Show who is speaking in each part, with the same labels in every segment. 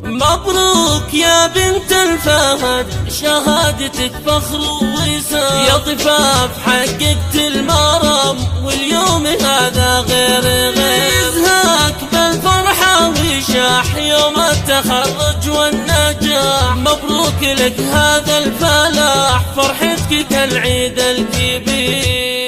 Speaker 1: مبروك يا بنت الفهد، شهادتك فخر ووسام، يا ضفاف حققت المرام، واليوم هذا غير يزهاك بالفرحة وشاح يوم التخرج والنجاح. مبروك لك هذا الفلاح، فرحتك كالعيد الكبير.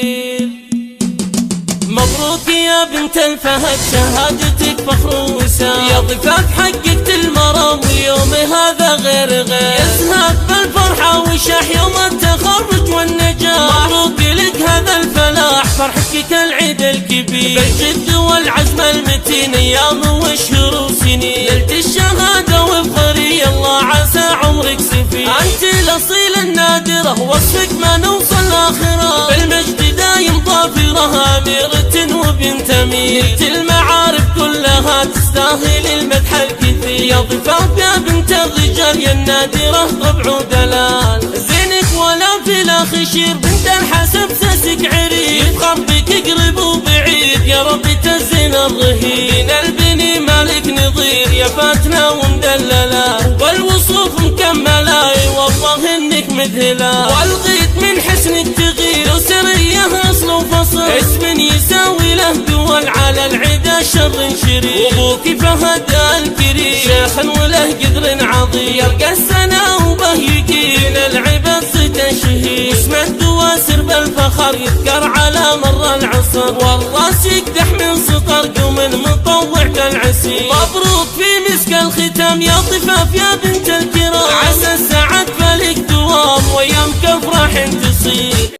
Speaker 1: مبروك يا بنت الفهد، شهادتك فخر وسام، يا ضفاف حققت المرام، واليوم هذا غير يزهاك بالفرحة وشاح يوم التخرج والنجاح. مبروك لك هذا الفلاح، فرحتك كالعيد الكبير، بالجد والعزم المتين ايام واشهر وسنين، نلت الشهادة وافخري الله عسى عمرك سفير. انت الاصيل النادرة، وصفك ما نوصل لاخره، بالمجد دايم ظافرة، اميرة وبنت امير، نلت المعارف كلها تستاهل المدح الكثير. يا ضفاف يا بنت الرجال، يا النادرة طبع ودلال، زينك ولا في الاخشير، بنت الحسب ساسك عريق، يفخر بك قريب وبعيد، يا رب تزين الرهيب. من البني مالك نظير، يا فاتنة ومدللة، والوصوف مكملة، والله انك مذهلة، والغيت من حسنك تغير، وسرية اصل وفصل، اسم يساوي له دول على العدا شر شرير. وابوك فهد الكريم، شيخ وله قدر عظيم، يلقى السنة وبه يقين العباد صيت شهير، اسم الدواسر بالفخر يذكر على مر العصر، والراس يقدح من سطر قوم مطوع كالعسير. مبروك في مسك الختام يا ضفاف يا بنت الكرام، عسى السعد فلك دوام، وايامك افراح تصير.